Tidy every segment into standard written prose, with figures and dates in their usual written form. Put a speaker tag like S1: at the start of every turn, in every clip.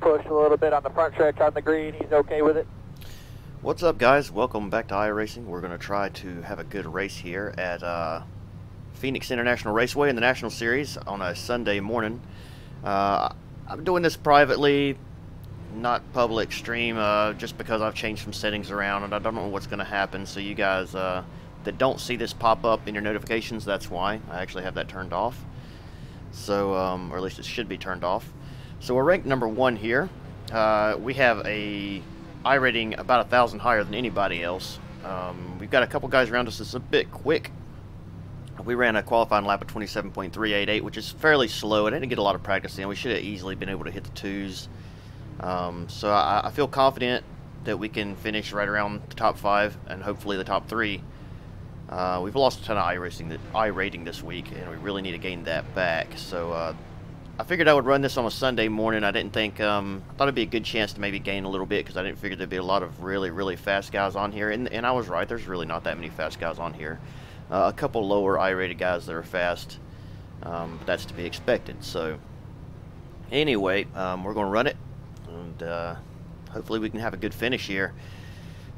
S1: push a little bit on the front stretch on the green. He's okay with it.
S2: What's up, guys? Welcome back to iRacing. We're going to try to have a good race here at Phoenix International Raceway in the National Series on a Sunday morning. I'm doing this privately, not public stream, just because I've changed some settings around and I don't know what's going to happen. So you guys that don't see this pop up in your notifications, that's why. I actually have that turned off. So, or at least it should be turned off. So we're ranked number 1 here. We have a iRating about 1,000 higher than anybody else. We've got a couple guys around us that's a bit quick. We ran a qualifying lap of 27.388, which is fairly slow. I didn't get a lot of practice in. We should have easily been able to hit the 2s. So I feel confident that we can finish right around the top 5 and hopefully the top 3. We've lost a ton of iRating this week, and we really need to gain that back. So I figured I would run this on a Sunday morning. I didn't think, I thought it'd be a good chance to maybe gain a little bit because I didn't figure there'd be a lot of really fast guys on here. And I was right, there's really not that many fast guys on here. A couple lower I-rated guys that are fast, but that's to be expected. So anyway, we're going to run it, and hopefully we can have a good finish here.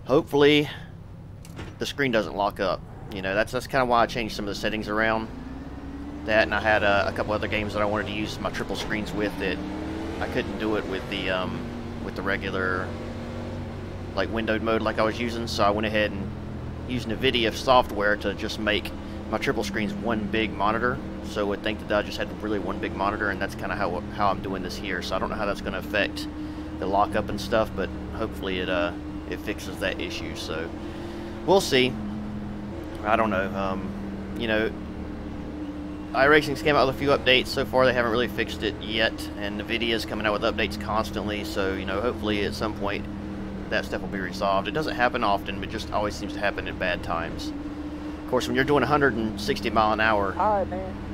S2: Hopefully the screen doesn't lock up. You know, that's kind of why I changed some of the settings around. That, and I had a couple other games that I wanted to use my triple screens with that I couldn't do it with the regular like windowed mode like I was using. So I went ahead and used NVIDIA software to just make my triple screens one big monitor, so it would think that I just had really one big monitor, and that's kind of how I'm doing this here. So I don't know how that's going to affect the lockup and stuff, but hopefully it fixes that issue. So we'll see. I don't know. You know, iRacing's came out with a few updates. So far they haven't really fixed it yet, and NVIDIA's coming out with updates constantly, so you know, hopefully at some point that stuff will be resolved. It doesn't happen often, but just always seems to happen at bad times. Of course, when you're doing 160 mile an hour,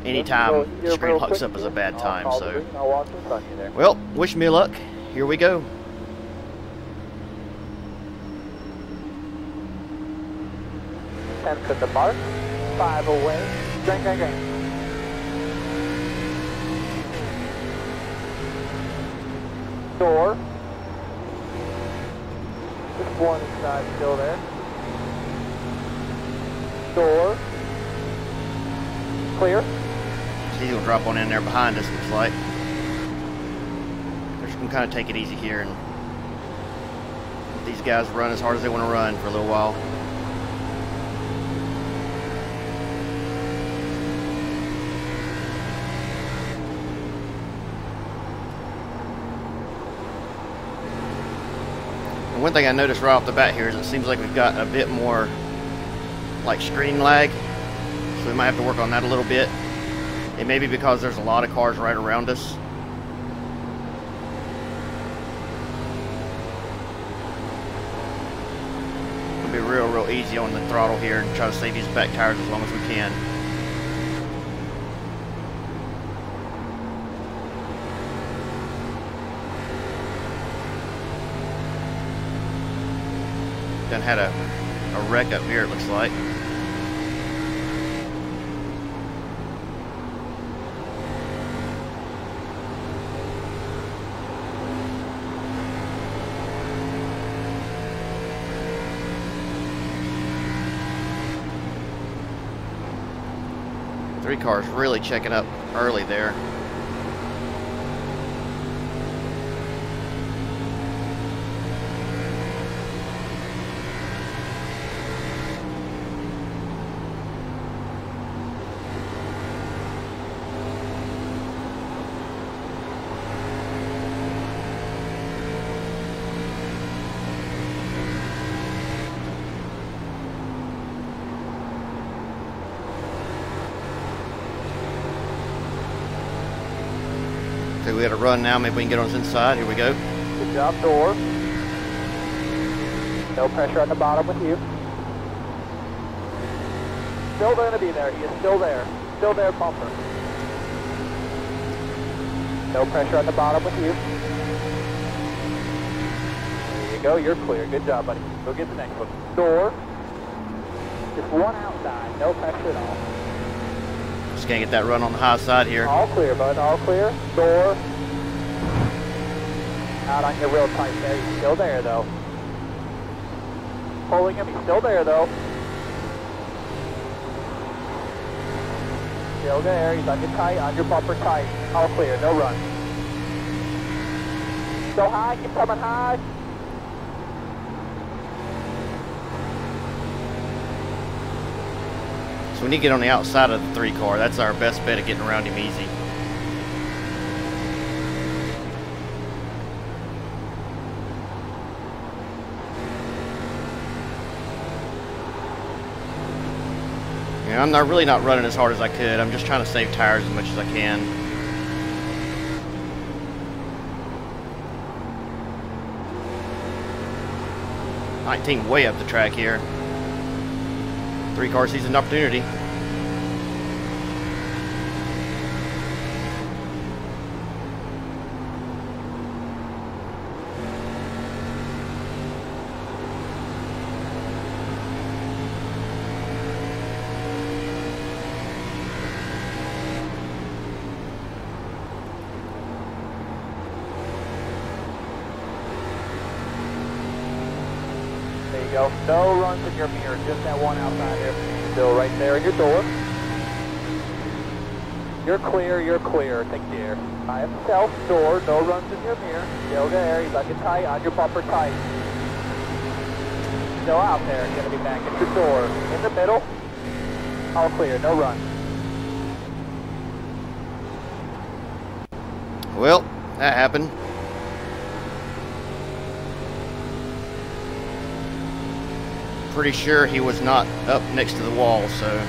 S2: anytime the screen locks up is a bad time. So, well, wish me luck. Here we go.
S1: Tenth at the mark, 5 away, gang. Door. Just one inside still there. Door. Clear.
S2: He's going to drop one in there behind us, looks like. They're just going to kind of take it easy here and let these guys run as hard as they want to run for a little while. One thing I noticed right off the bat here is it seems like we've got a bit more like screen lag, so we might have to work on that a little bit. It may be because there's a lot of cars right around us. It'll be real easy on the throttle here and try to save these back tires as long as we can. Done had a wreck up here, it looks like. Three cars really checking up early there. Okay, we got to run now. Maybe we can get on this inside. Here we go.
S1: Good job, Door. No pressure on the bottom with you. Still going to be there. He is still there. Still there, bumper. No pressure on the bottom with you. There you go. You're clear. Good job, buddy. Go get the next one. Door. Just one outside. No pressure at all.
S2: Just can't get that run on the high side here.
S1: All clear, bud. All clear. Door. Out on your real tight there. He's still there, though. Pulling him. He's still there, though. Still there. He's on your tight, on your bumper tight. All clear. No run. Go high. Keep coming high.
S2: So we need to get on the outside of the 3 car. That's our best bet of getting around him easy. Yeah, I'm really not running as hard as I could. I'm just trying to save tires as much as I can. '19 way up the track here. 3 car sees an opportunity.
S1: There you go. No runs in your mirror, just that one outside there. Still right there in your door. You're clear, you're clear. Take care. I have self door, no runs in your mirror. Still there. He's on your tight, on your bumper tight. Still out there. Gonna be back at your door. In the middle. All clear, no run.
S2: Well, that happened. Pretty sure he was not up next to the wall, so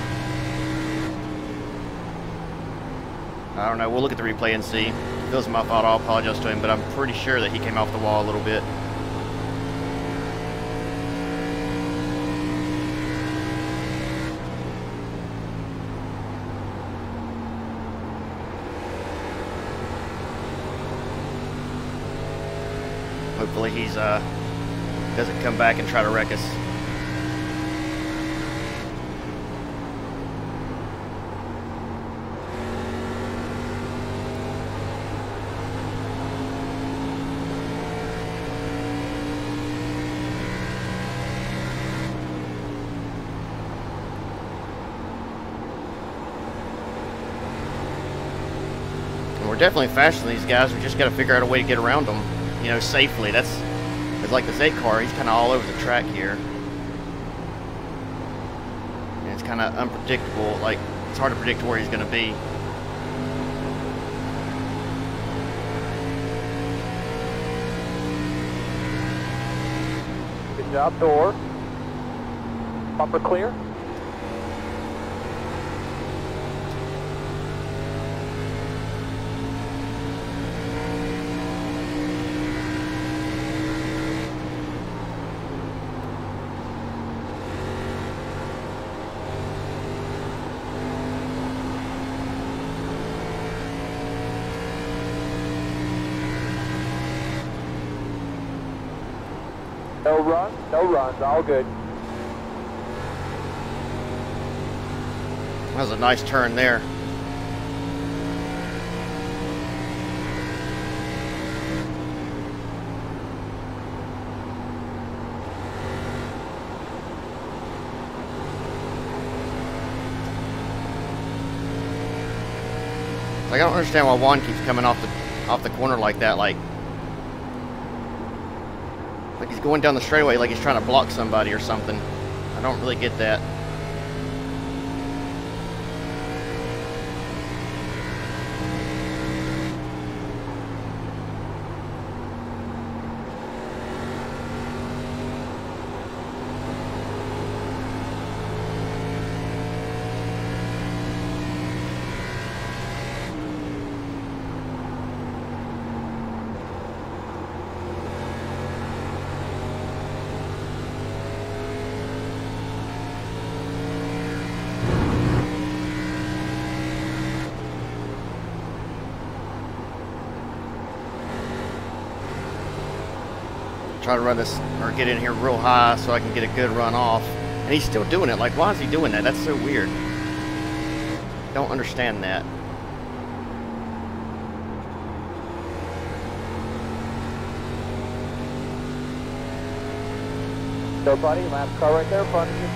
S2: I don't know. We'll look at the replay and see. If it was my fault, I'll apologize to him, but I'm pretty sure that he came off the wall a little bit. Hopefully he's doesn't come back and try to wreck us. We're definitely faster than these guys. We just got to figure out a way to get around them, you know, safely. It's like this 8 car. He's kind of all over the track here, and it's kind of unpredictable. Like, it's hard to predict where he's going to be.
S1: Good job, door. Bumper clear. No runs, all good.
S2: That was a nice turn there. Like, I don't understand why Juan keeps coming off the corner like that. Like he's going down the straightaway like he's trying to block somebody or something. I don't really get that. Try to run this or get in here real high so I can get a good run off, and he's still doing it. Like, why is he doing that? That's so weird. Don't understand that.
S1: Go, buddy. Lap car right there in front of you.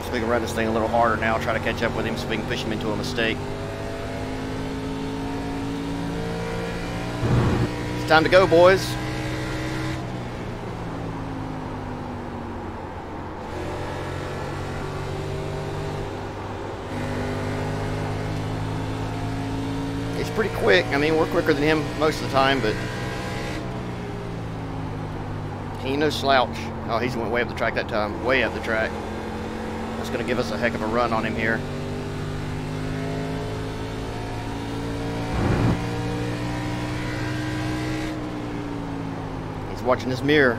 S2: So we can run this thing a little harder now, try to catch up with him so we can push him into a mistake. It's time to go, boys. He's pretty quick. I mean, we're quicker than him most of the time, but he ain't no slouch. Oh, he's went way up the track that time. Way up the track. That's going to give us a heck of a run on him here. He's watching his mirror.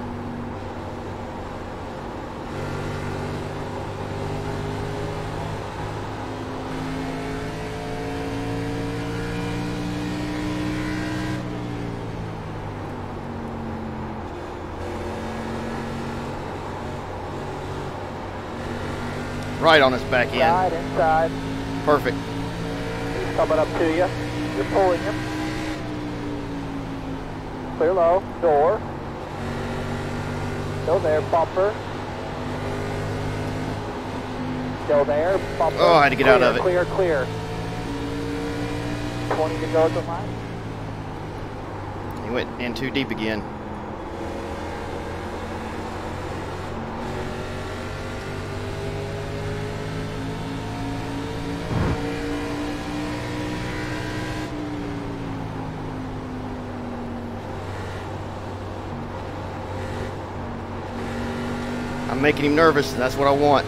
S2: Right on his back end.
S1: Right inside.
S2: Perfect.
S1: He's coming up to you. You're pulling him. Clear low. Door. Still there. Bumper. Still there. Bumper.
S2: Oh, I had to get out of it.
S1: Clear, clear. 20 to go at the line.
S2: He went in too deep again. I'm making him nervous, and that's what I want.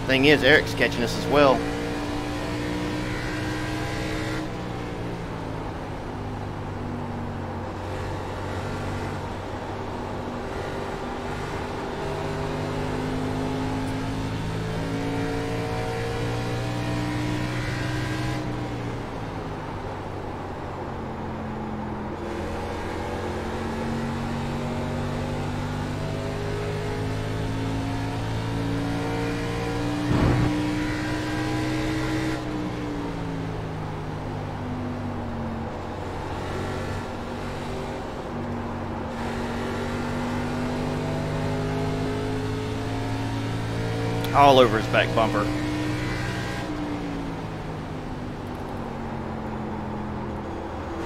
S2: Thing is, Eric's catching us as well. All over his back bumper.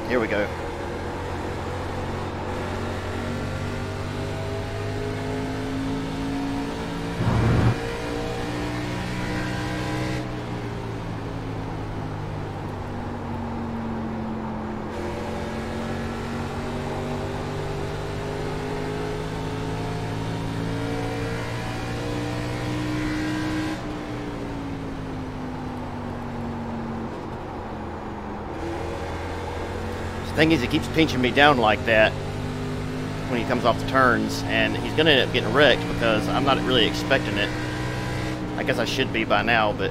S2: Here we go. Thing is, he keeps pinching me down like that when he comes off the turns, and he's going to end up getting wrecked because I'm not really expecting it. I guess I should be by now, but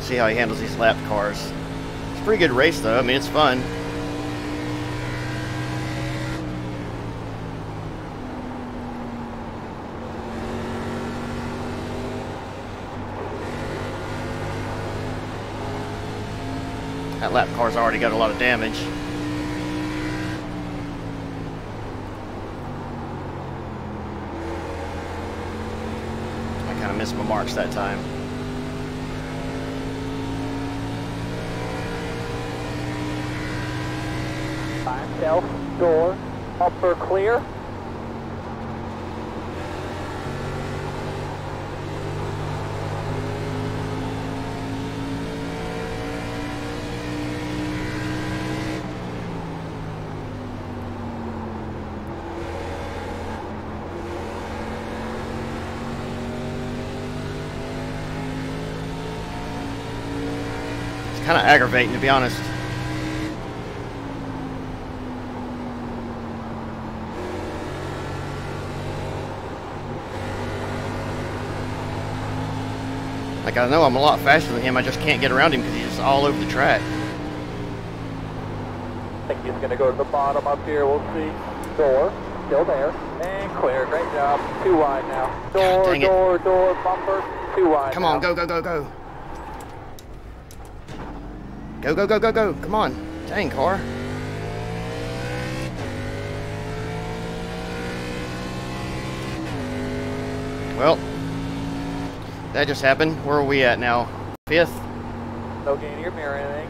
S2: see how he handles these lap cars. It's a pretty good race though. I mean, it's fun. That lap car's already got a lot of damage. I kind of missed my marks that time.
S1: Self, door, upper clear.
S2: kind of aggravating, to be honest. Like, I know I'm a lot faster than him, I just can't get around him because he's just all over the track.
S1: I think he's going to go to the bottom up here, we'll see. Door, still there, and clear, great job. 2 wide now. Door, bumper, 2 wide.
S2: Come on, go. Go, come on. Dang, car. Well, that just happened. Where are we at now? 5th?
S1: No gain of your mirror or anything.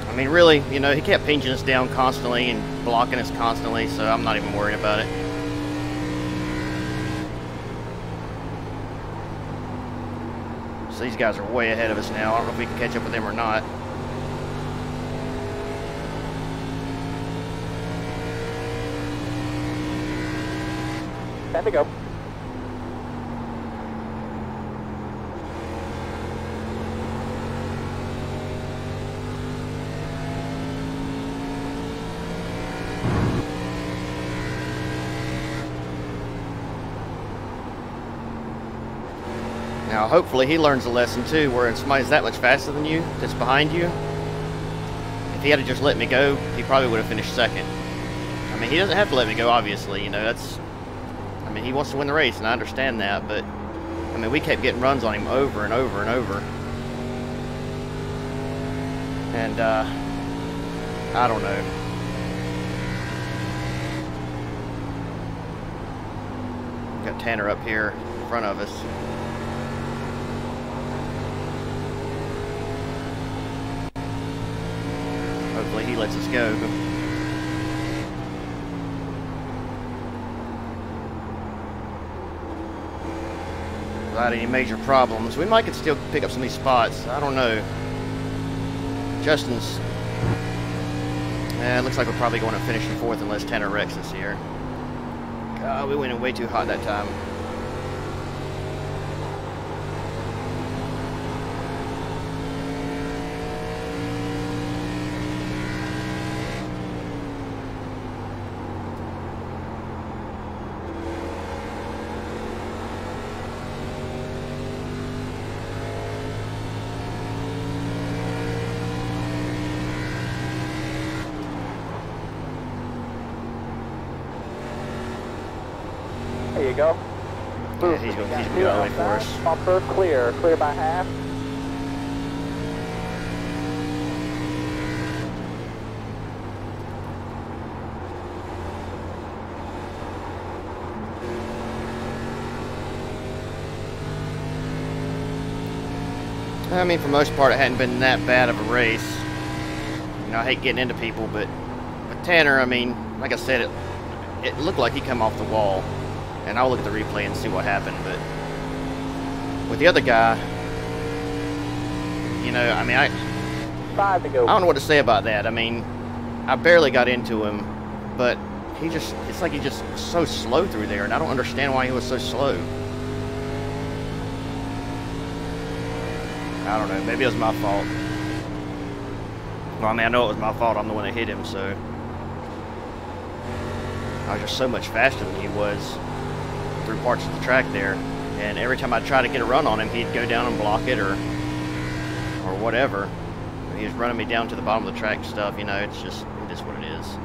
S2: I mean, really, you know, he kept pinching us down constantly and blocking us constantly, so I'm not even worried about it. So these guys are way ahead of us now. I don't know if we can catch up with them or not.
S1: Time to go.
S2: Now, hopefully he learns a lesson too, where if somebody's that much faster than you, that's behind you, if he had just let me go, he probably would have finished 2nd. I mean, he doesn't have to let me go, obviously, you know, that's... I mean, he wants to win the race, and I understand that, but... I mean, we kept getting runs on him over and over and over. And, I don't know. Got Tanner up here in front of us. Hopefully he lets us go. Without any major problems. We might could still pick up some of these spots. I don't know. Justin's... it looks like we're probably going to finish in 4th unless Tanner wrecks us here. God, we went in way too hot that time.
S1: There you go.
S2: Yeah, he's going to go away for us.
S1: Bumper clear by half.
S2: I mean, for the most part, it hadn't been that bad of a race. You know, I hate getting into people, but with Tanner, I mean, like I said, it looked like he come off the wall. And I'll look at the replay and see what happened, but with the other guy, you know, I mean, I
S1: 5 to go.
S2: I don't know what to say about that. I mean, I barely got into him, but he just, it's like he just was so slow through there, and I don't understand why he was so slow. I don't know, maybe it was my fault. Well, I mean, I know it was my fault. I'm the one that hit him, so I was just so much faster than he was through parts of the track there, and every time I try to get a run on him, he'd go down and block it or whatever. He was running me down to the bottom of the track and stuff, you know. It's just, it is what it is.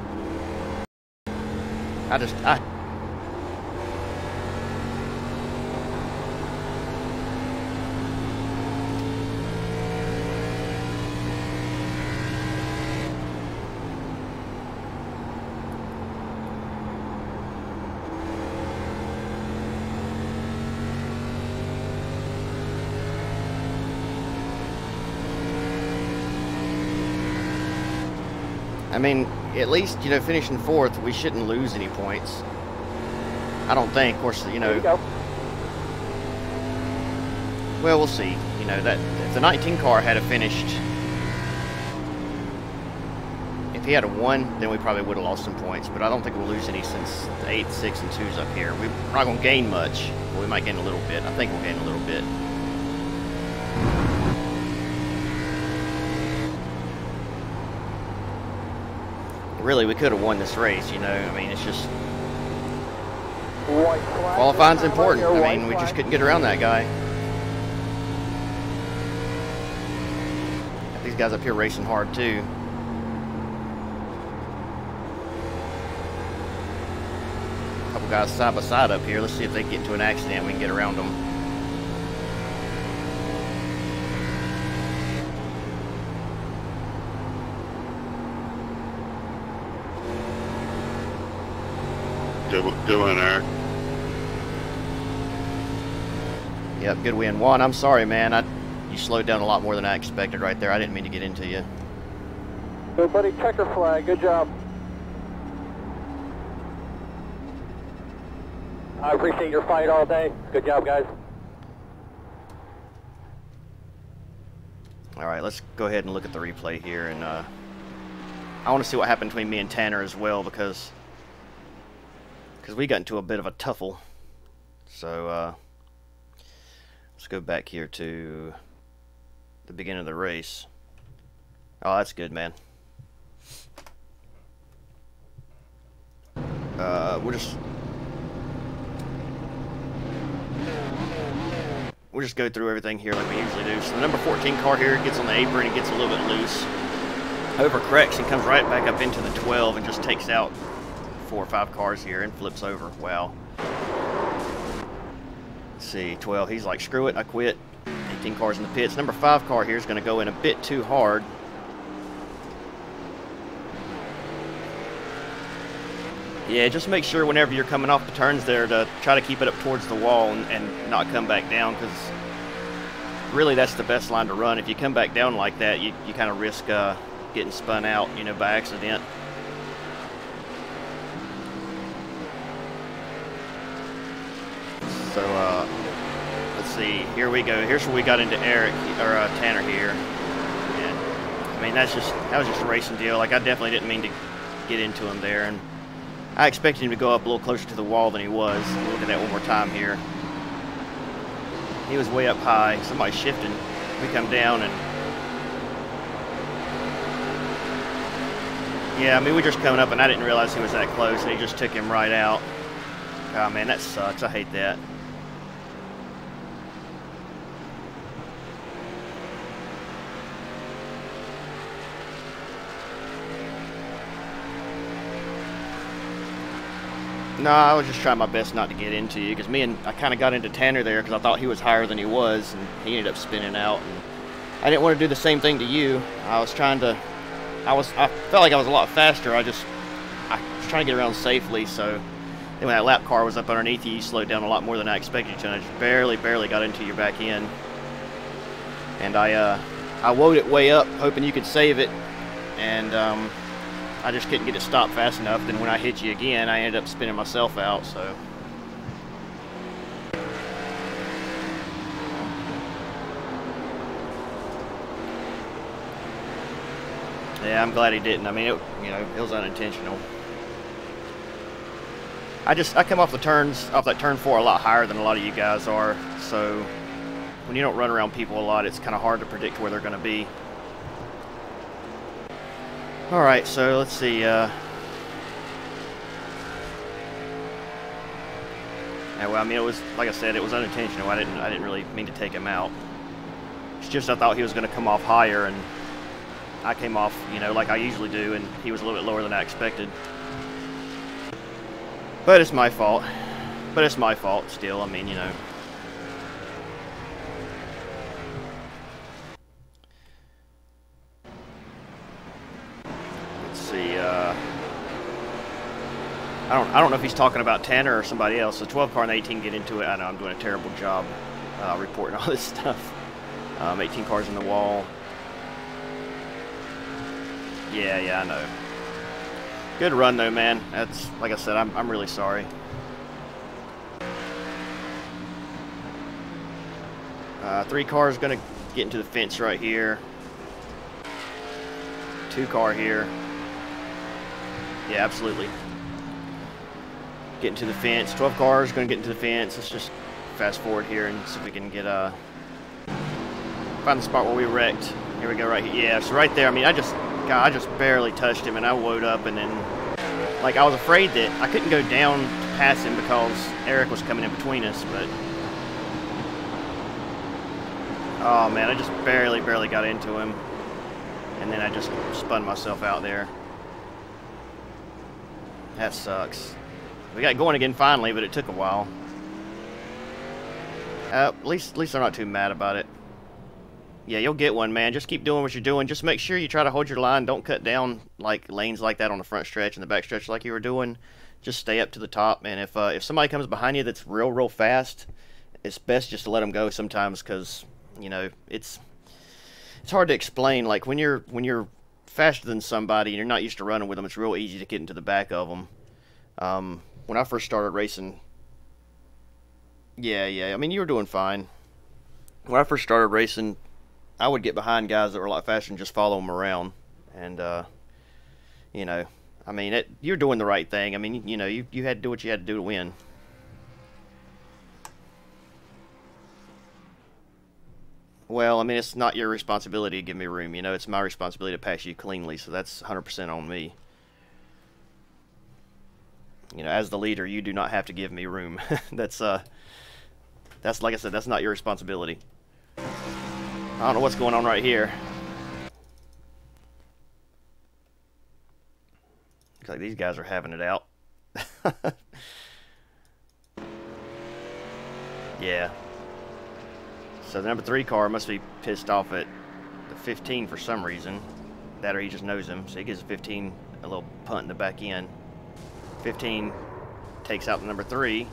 S2: I mean, at least, you know, finishing 4th, we shouldn't lose any points. I don't think. Of course, you know.
S1: There you go.
S2: Well, we'll see. You know, that if the 19 car had finished, if he had won, then we probably would have lost some points. But I don't think we'll lose any since the 8, 6, and 2s up here. We're not going to gain much, but we might gain a little bit. I think we'll gain a little bit. really, we could have won this race, you know. I mean, it's just...
S1: White flag.
S2: Qualifying's important. I mean, we just couldn't get around that guy. Got these guys up here racing hard, too. A couple guys side by side up here. Let's see if they get into an accident. We can get around them.
S3: Good win, Eric.
S2: Yep, good win. Juan, I'm sorry, man. You slowed down a lot more than I expected right there. I didn't mean to get into you.
S1: Good, buddy. Checker flag. Good job. I appreciate your fight all day. Good job, guys.
S2: All right, let's go ahead and look at the replay here. And I want to see what happened between me and Tanner as well, because we got into a bit of a tuffle. So let's go back here to the beginning of the race. Oh, that's good, man. We'll just go through everything here like we usually do. So the number 14 car here gets on the apron and gets a little bit loose. Overcorrects and comes right back up into the 12 and just takes out 4 or 5 cars here and flips over. Wow. Let's see, 12, he's like, screw it, I quit. 18 cars in the pits. Number 5 car here is going to go in a bit too hard. Yeah, just make sure whenever you're coming off the turns there to try to keep it up towards the wall and not come back down, because really that's the best line to run. If you come back down like that, you kind of risk getting spun out, you know, by accident. So, let's see. Here we go. Here's where we got into Tanner here. And, I mean, that was just a racing deal. Like, I definitely didn't mean to get into him there. And I expected him to go up a little closer to the wall than he was. Look at that one more time here. He was way up high. Somebody's shifting. We come down and... Yeah, I mean, we were just coming up and I didn't realize he was that close. And he just took him right out. Oh, man, that sucks. I hate that. No, I was just trying my best not to get into you, because I kind of got into Tanner there because I thought he was higher than he was, and he ended up spinning out. And I didn't want to do the same thing to you. I felt like I was a lot faster. I was trying to get around safely, so then when that lap car was up underneath you, you slowed down a lot more than I expected to, and I just barely got into your back end. And I woed it way up, hoping you could save it, and I just couldn't get it stopped fast enough. Then when I hit you again, I ended up spinning myself out, so. Yeah, I'm glad he didn't. I mean, it was unintentional. I come off that turn 4 a lot higher than a lot of you guys are, so when you don't run around people a lot, it's kind of hard to predict where they're going to be. All right, so let's see. Yeah, well, I mean, it was, like I said, it was unintentional. I didn't really mean to take him out. It's just I thought he was going to come off higher, and I came off, like I usually do, and he was a little bit lower than I expected. But it's my fault. But it's my fault still. I mean, Let's see. I don't know if he's talking about Tanner or somebody else. The 12 car and the 18 get into it. I know I'm doing a terrible job reporting all this stuff. 18 cars in the wall. Yeah, I know. Good run though, man. That's, like I said, I'm really sorry. Three cars gonna get into the fence right here. 2 car here. Yeah, absolutely. Get into the fence. 12 cars gonna get into the fence. Let's just fast forward here and see if we can get find the spot where we wrecked. Here we go, right here. Yeah, so right there. I mean, I just God, I just barely touched him, and I woke up, and then, like, I was afraid that I couldn't go down to pass him because Eric was coming in between us, but... Oh, man, I just barely got into him. And then I just spun myself out there. That sucks. We got going again finally, but it took a while. At least they're not too mad about it. Yeah, you'll get one, man. Just keep doing what you're doing. Just make sure you try to hold your line. Don't cut down like lanes like that on the front stretch and the back stretch like you were doing. Just stay up to the top. And if somebody comes behind you that's real fast, it's best just to let them go sometimes, because you know it's hard to explain. Like when you're faster than somebody and you're not used to running with them, it's real easy to get into the back of them. When I first started racing, yeah. I mean, you were doing fine. When I first started racing, I would get behind guys that were a lot faster and just follow them around. And, you know, I mean, you're doing the right thing. I mean, you know, you had to do what you had to do to win. Well, I mean, it's not your responsibility to give me room. You know, it's my responsibility to pass you cleanly, so that's 100% on me. You know, as the leader, you do not have to give me room. That's like I said, that's not your responsibility. I don't know what's going on right here. Looks like these guys are having it out. Yeah. So the number 3 car must be pissed off at the 15 for some reason. That or he just knows him. So he gives the 15 a little punt in the back end. 15 takes out the number 3.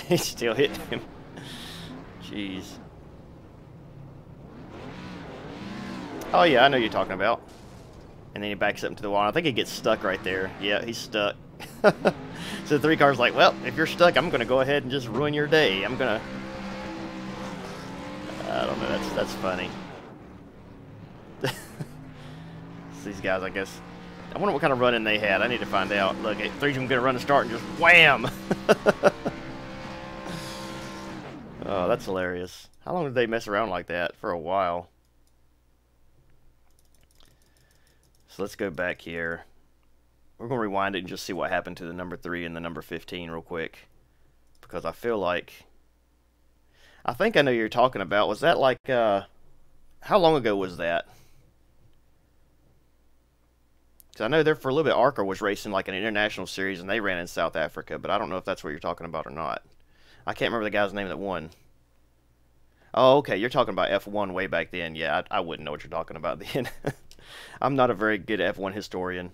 S2: He still hit him. Jeez. Oh yeah, I know you're talking about. And then he backs up into the wall. I think he gets stuck right there. Yeah, he's stuck. So the 3 car's like, well, if you're stuck, I'm gonna go ahead and just ruin your day. I don't know, that's funny. These guys, I guess. I wonder what kind of run-in they had. I need to find out. Look, 3 of them gonna run and start and just wham! Oh, that's hilarious. How long did they mess around like that? For a while. So let's go back here. We're going to rewind it and just see what happened to the number 3 and the number 15 real quick. Because I feel like... I think I know what you're talking about. Was that like... how long ago was that? Because I know there for a little bit, Arca was racing like an international series and they ran in South Africa. But I don't know if that's what you're talking about or not. I can't remember the guy's name that won. Oh, okay. You're talking about F1 way back then. Yeah, I wouldn't know what you're talking about then. I'm not a very good F1 historian.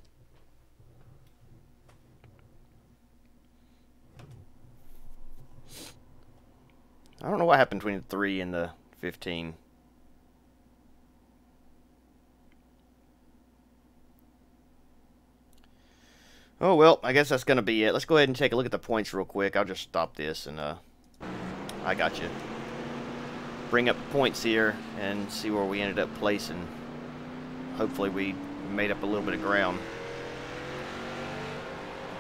S2: I don't know what happened between the 3 and the 15. Oh, well, I guess that's going to be it. Let's go ahead and take a look at the points real quick. I'll just stop this and, I got you. Bring up points here and see where we ended up placing. Hopefully we made up a little bit of ground.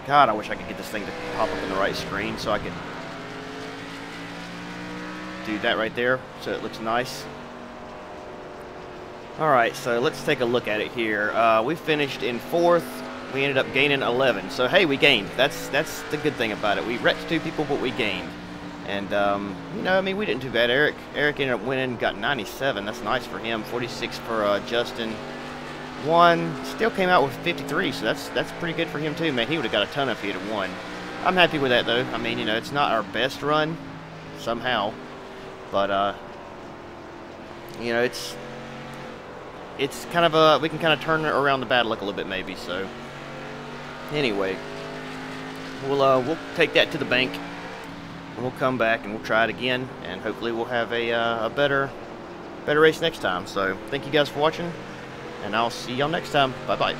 S2: God, I wish I could get this thing to pop up on the right screen so I could do that right there so it looks nice. Alright, so let's take a look at it here. We finished in 4th. We ended up gaining 11. So, hey, we gained. That's the good thing about it. We wrecked 2 people, but we gained. And, you know, I mean, we didn't do bad. Eric ended up winning, got 97. That's nice for him. 46 for Justin. Still came out with 53, so that's pretty good for him, too, man. He would have got a ton if he had won. I'm happy with that, though. I mean, you know, it's not our best run, somehow. But, you know, it's kind of a... We can kind of turn around the bad luck a little bit, maybe, so... Anyway, we'll take that to the bank. And we'll come back and we'll try it again, and hopefully we'll have a better race next time. So thank you guys for watching, and I'll see y'all next time. Bye bye.